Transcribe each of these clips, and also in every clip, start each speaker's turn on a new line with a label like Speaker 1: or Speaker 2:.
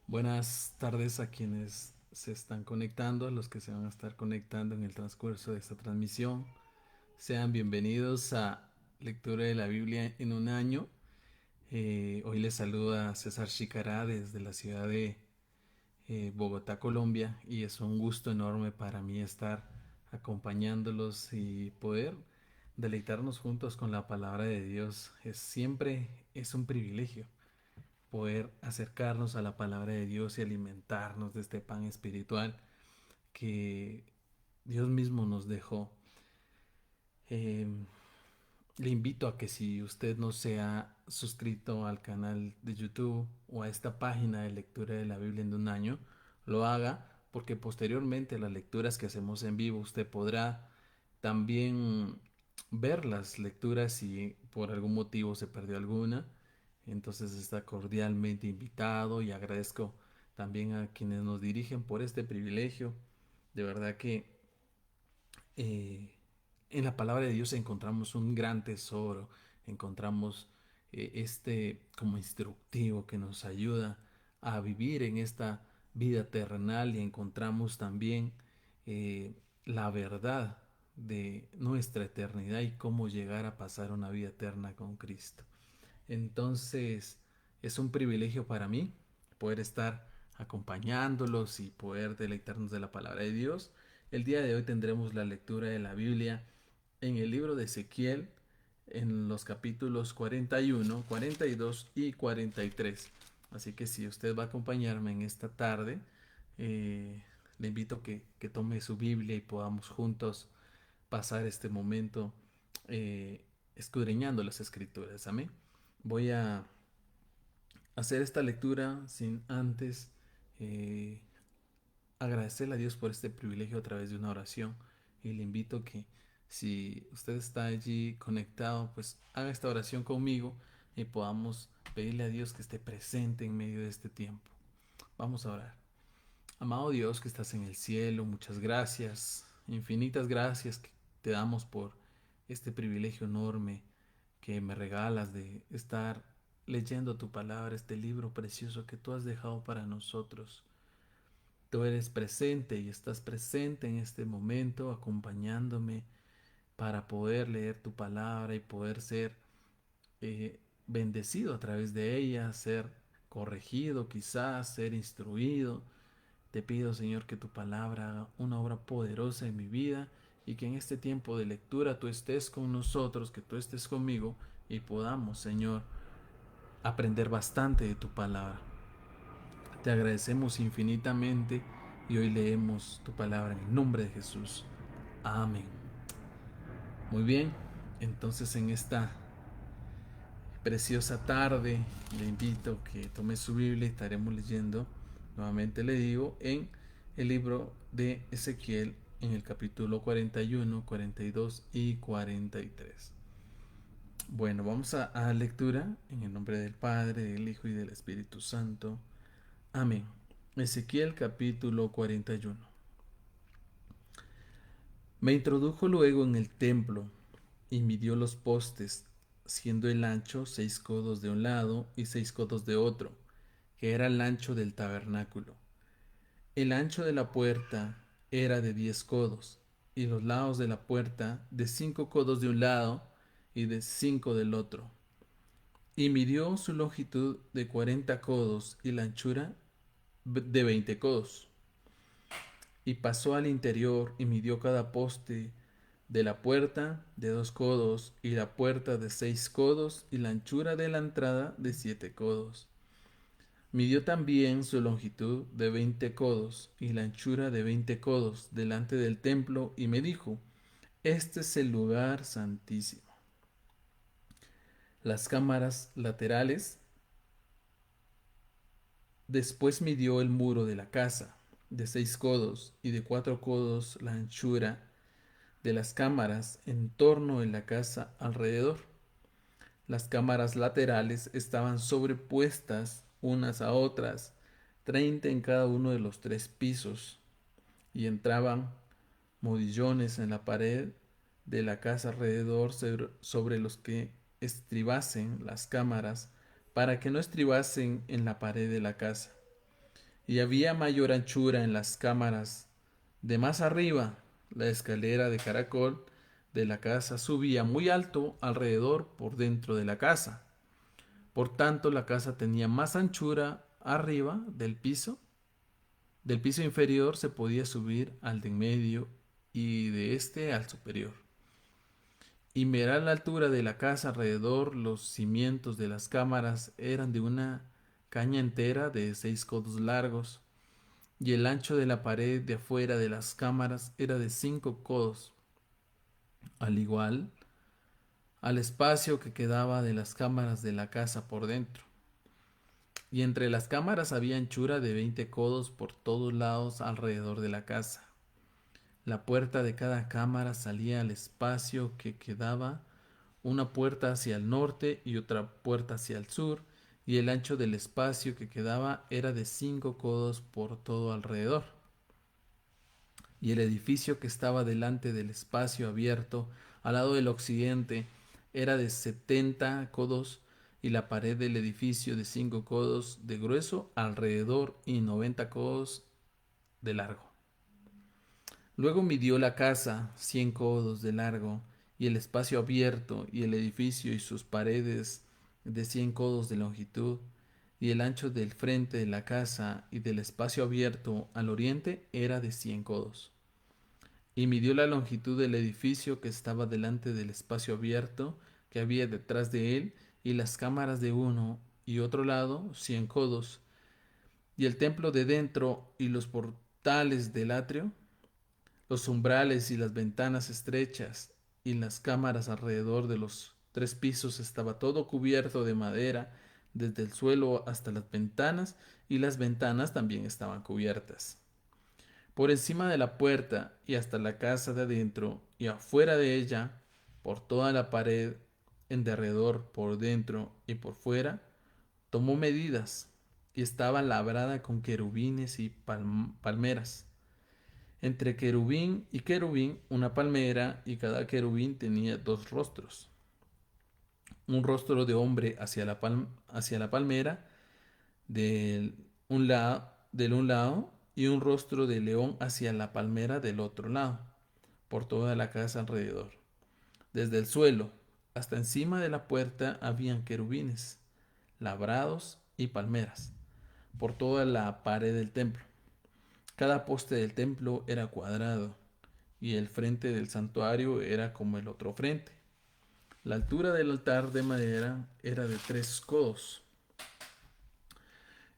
Speaker 1: Buenas tardes a quienes se están conectando, a los que se van a estar conectando en el transcurso de esta transmisión. Sean bienvenidos a Lectura de la Biblia en un año. Hoy les saluda César Chicará desde la ciudad de Bogotá, Colombia, y es un gusto enorme para mí estar acompañándolos y poder deleitarnos juntos con la palabra de Dios. Es un privilegio poder acercarnos a la palabra de Dios y alimentarnos de este pan espiritual que Dios mismo nos dejó. Eh, Le invito a que si usted no se ha suscrito al canal de YouTube o a esta página de lectura de la Biblia en un año, lo haga porque posteriormente a las lecturas que hacemos en vivo usted podrá también ver las lecturas si por algún motivo se perdió alguna. Entonces está cordialmente invitado y agradezco también a quienes nos dirigen por este privilegio. De verdad que eh, en la palabra de Dios encontramos un gran tesoro, encontramos este como instructivo que nos ayuda a vivir en esta vida terrenal y encontramos también eh, la verdad de nuestra eternidad y cómo llegar a pasar una vida eterna con Cristo. Entonces es un privilegio para mí poder estar acompañándolos y poder deleitarnos de la palabra de Dios. El día de hoy tendremos la lectura de la Biblia en el libro de Ezequiel, en los capítulos 41, 42 y 43. Así que si usted va a acompañarme en esta tarde, le invito a que tome su Biblia y podamos juntos pasar este momento eh, escudriñando las escrituras. Amén. Voy a hacer esta lectura sin antes eh, agradecerle a Dios por este privilegio a través de una oración, y le invito a que si usted está allí conectado, pues haga esta oración conmigo y podamos pedirle a Dios que esté presente en medio de este tiempo. Vamos a orar. Amado Dios que estás en el cielo, muchas gracias, infinitas gracias que te damos por este privilegio enorme que me regalas de estar leyendo tu palabra, este libro precioso que tú has dejado para nosotros. Tú eres presente y estás presente en este momento acompañándome para poder leer tu palabra y poder ser bendecido a través de ella, ser corregido quizás, ser instruido. Te pido, Señor, que tu palabra haga una obra poderosa en mi vida y que en este tiempo de lectura tú estés con nosotros, que tú estés conmigo y podamos, Señor, aprender bastante de tu palabra. Te agradecemos infinitamente y hoy leemos tu palabra en el nombre de Jesús. Amén. Muy bien, entonces en esta preciosa tarde le invito a que tome su Biblia y estaremos leyendo, nuevamente le digo, en el libro de Ezequiel en el capítulo 41, 42 y 43. Bueno, vamos a la lectura en el nombre del Padre, del Hijo y del Espíritu Santo. Amén. Ezequiel capítulo 41. Me introdujo luego en el templo y midió los postes, siendo el ancho 6 codos de un lado y 6 codos de otro, que era el ancho del tabernáculo. El ancho de la puerta era de 10 codos, y los lados de la puerta de 5 codos de un lado y de 5 del otro. Y midió su longitud de 40 codos y la anchura de 20 codos. Y pasó al interior y midió cada poste de la puerta de 2 codos y la puerta de 6 codos y la anchura de la entrada de 7 codos. Midió también su longitud de 20 codos y la anchura de 20 codos delante del templo y me dijo, este es el lugar santísimo. Las cámaras laterales. Después midió el muro de la casa de 6 codos y de 4 codos la anchura de las cámaras en torno de la casa alrededor. Las cámaras laterales estaban sobrepuestas unas a otras, 30 en cada uno de los 3 pisos, y entraban modillones en la pared de la casa alrededor sobre los que estribasen las cámaras, para que no estribasen en la pared de la casa. y había mayor anchura en las cámaras de más arriba. La escalera de caracol de la casa subía muy alto alrededor por dentro de la casa. Por tanto, la casa tenía más anchura arriba del piso. Del piso inferior se podía subir al de en medio y de este al superior. Y mirar la altura de la casa alrededor, los cimientos de las cámaras eran de una caña entera de 6 codos largos, y el ancho de la pared de afuera de las cámaras era de 5 codos, al igual al espacio que quedaba de las cámaras de la casa por dentro. Y entre las cámaras había anchura de 20 codos por todos lados alrededor de la casa. La puerta de cada cámara salía al espacio que quedaba, una puerta hacia el norte y otra puerta hacia el sur, y el ancho del espacio que quedaba era de 5 codos por todo alrededor. Y el edificio que estaba delante del espacio abierto, al lado del occidente, era de 70 codos, y la pared del edificio de 5 codos de grueso alrededor y 90 codos de largo. Luego midió la casa 100 codos de largo, y el espacio abierto, y el edificio y sus paredes de 100 codos de longitud, y el ancho del frente de la casa y del espacio abierto al oriente era de 100 codos. Y midió la longitud del edificio que estaba delante del espacio abierto que había detrás de él, y las cámaras de uno y otro lado 100 codos, y el templo de dentro y los portales del atrio, los umbrales y las ventanas estrechas, y las cámaras alrededor de los 3 pisos, estaba todo cubierto de madera desde el suelo hasta las ventanas, y las ventanas también estaban cubiertas. Por encima de la puerta y hasta la casa de adentro y afuera de ella, por toda la pared en derredor, por dentro y por fuera, tomó medidas, y estaba labrada con querubines y palmeras. Entre querubín y querubín una palmera, y cada querubín tenía 2 rostros: un rostro de hombre hacia la palmera del un lado, y un rostro de león hacia la palmera del otro lado, por toda la casa alrededor. Desde el suelo hasta encima de la puerta habían querubines, labrados y palmeras, por toda la pared del templo. Cada poste del templo era cuadrado, y el frente del santuario era como el otro frente. La altura del altar de madera era de 3 codos,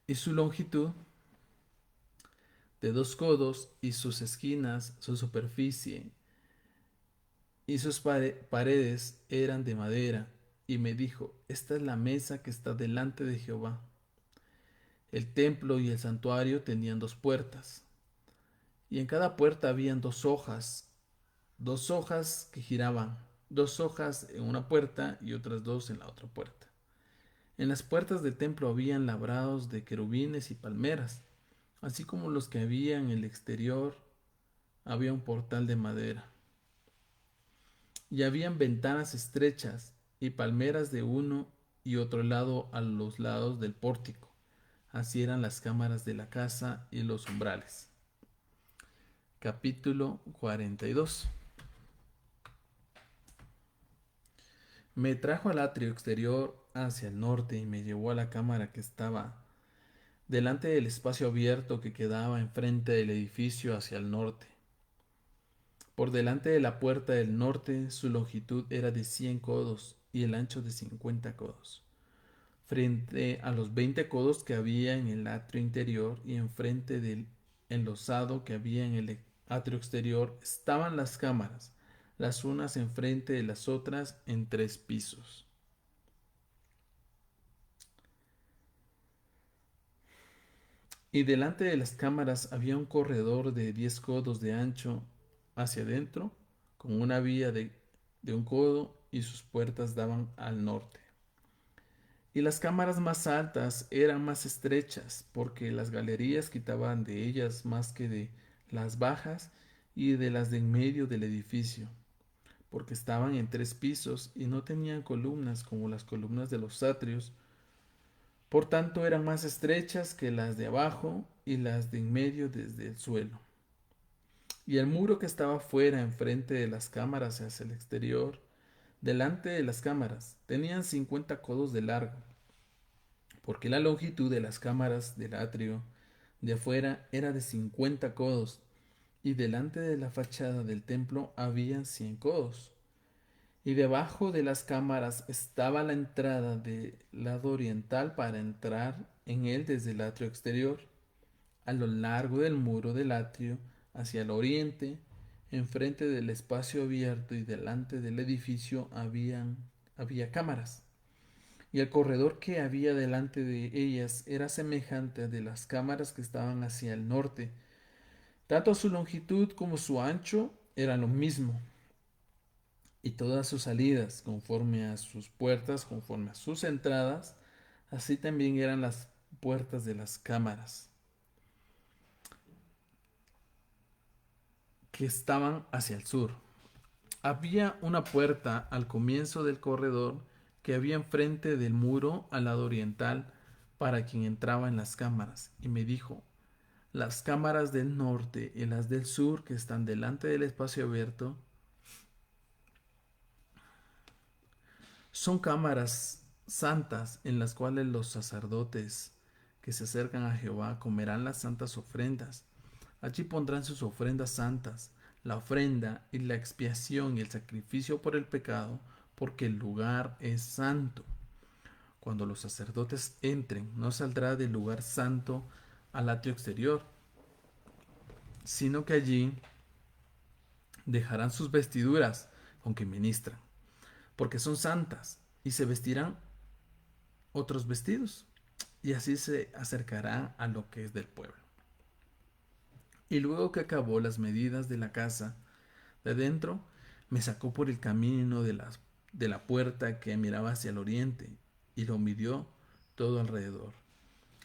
Speaker 1: y su longitud de 2 codos, y sus esquinas, su superficie y sus paredes eran de madera. Y me dijo: esta es la mesa que está delante de Jehová. El templo y el santuario tenían 2 puertas, y en cada puerta habían 2 hojas que giraban, 2 hojas en una puerta y otras 2 en la otra puerta. En las puertas del templo habían labrados de querubines y palmeras, así como los que había en el exterior. Había un portal de madera, y habían ventanas estrechas y palmeras de uno y otro lado a los lados del pórtico. Así eran las cámaras de la casa y los umbrales. Capítulo 42. Me trajo al atrio exterior hacia el norte, y me llevó a la cámara que estaba delante del espacio abierto que quedaba enfrente del edificio hacia el norte. Por delante de la puerta del norte, su longitud era de 100 codos y el ancho de 50 codos, frente a los 20 codos que había en el atrio interior, y enfrente del enlosado que había en el atrio exterior, estaban las cámaras, las unas enfrente de las otras, en 3 pisos. Y delante de las cámaras había un corredor de 10 codos de ancho hacia adentro, con una vía de 1 codo, y sus puertas daban al norte. Y las cámaras más altas eran más estrechas, porque las galerías quitaban de ellas más que de las bajas y de las de en medio del edificio, porque estaban en 3 pisos y no tenían columnas como las columnas de los atrios. Por tanto eran más estrechas que las de abajo, y las de en medio desde el suelo. Y el muro que estaba fuera, enfrente de las cámaras hacia el exterior, delante de las cámaras, tenían 50 codos de largo, porque la longitud de las cámaras del atrio de afuera era de 50 codos, y delante de la fachada del templo había 100 codos. Y debajo de las cámaras estaba la entrada del lado oriental para entrar en él desde el atrio exterior. A lo largo del muro del atrio, hacia el oriente, enfrente del espacio abierto y delante del edificio había cámaras. Y el corredor que había delante de ellas era semejante al de las cámaras que estaban hacia el norte. Tanto su longitud como su ancho eran lo mismo, y todas sus salidas, conforme a sus puertas, conforme a sus entradas, así también eran las puertas de las cámaras, que estaban hacia el sur. Había una puerta al comienzo del corredor que había enfrente del muro al lado oriental para quien entraba en las cámaras, y me dijo: las cámaras del norte y las del sur que están delante del espacio abierto son cámaras santas en las cuales los sacerdotes que se acercan a Jehová comerán las santas ofrendas. Allí pondrán sus ofrendas santas, la ofrenda y la expiación y el sacrificio por el pecado, porque el lugar es santo. Cuando los sacerdotes entren, no saldrá del lugar santo al atrio exterior, sino que allí dejarán sus vestiduras con que ministran, porque son santas, y se vestirán otros vestidos, y así se acercará a lo que es del pueblo. Y luego que acabó las medidas de la casa de adentro, me sacó por el camino de la puerta que miraba hacia el oriente, y lo midió todo alrededor.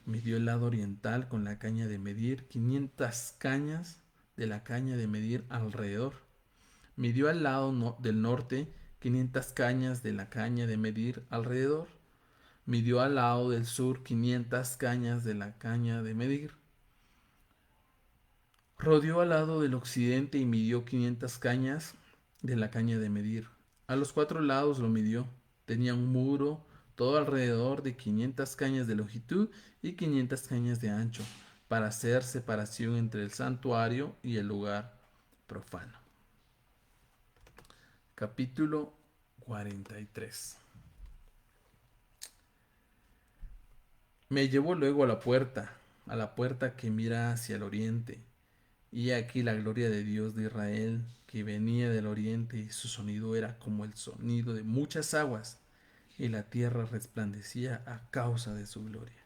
Speaker 1: Midió el lado oriental con la caña de medir 500 cañas de la caña de medir alrededor. Midió al lado del norte 500 cañas de la caña de medir alrededor. Midió al lado del sur 500 cañas de la caña de medir. Rodeó al lado del occidente y midió 500 cañas de la caña de medir. A los 4 lados lo midió. Tenía un muro todo alrededor de 500 cañas de longitud y 500 cañas de ancho, para hacer separación entre el santuario y el lugar profano. Capítulo 43. Me llevó luego a la puerta que mira hacia el oriente. Y aquí la gloria de Dios de Israel, que venía del oriente, y su sonido era como el sonido de muchas aguas, y la tierra resplandecía a causa de su gloria.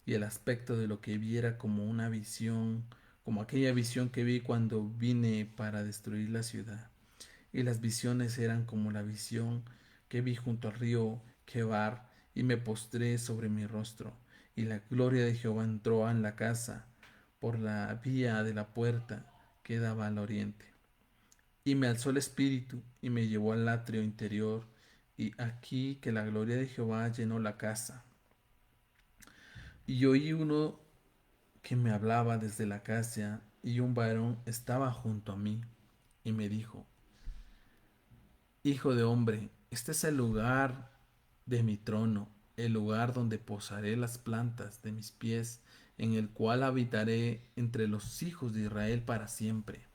Speaker 1: Y el aspecto de lo que vi era como una visión, como aquella visión que vi cuando vine para destruir la ciudad. Y las visiones eran como la visión que vi junto al río Quebar, y me postré sobre mi rostro, y la gloria de Jehová entró en la casa por la vía de la puerta que daba al oriente. Y me alzó el espíritu y me llevó al atrio interior, y aquí que la gloria de Jehová llenó la casa. Y oí uno que me hablaba desde la casa, y un varón estaba junto a mí, y me dijo: hijo de hombre, este es el lugar de mi trono, el lugar donde posaré las plantas de mis pies, en el cual habitaré entre los hijos de Israel para siempre.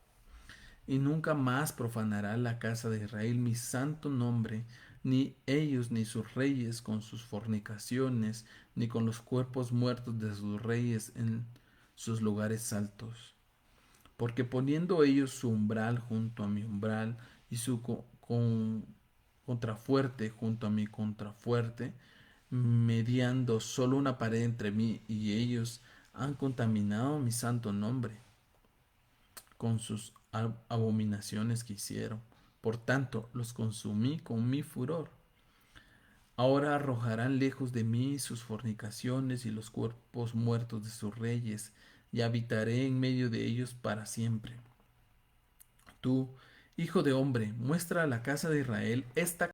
Speaker 1: Y nunca más profanará la casa de Israel mi santo nombre, ni ellos ni sus reyes con sus fornicaciones, ni con los cuerpos muertos de sus reyes en sus lugares altos. Porque poniendo ellos su umbral junto a mi umbral, y su contrafuerte junto a mi contrafuerte, mediando solo una pared entre mí y ellos, han contaminado mi santo nombre con sus abominaciones que hicieron. Por tanto, los consumí con mi furor. Ahora arrojarán lejos de mí sus fornicaciones y los cuerpos muertos de sus reyes, y habitaré en medio de ellos para siempre. Tú, hijo de hombre, muestra a la casa de Israel esta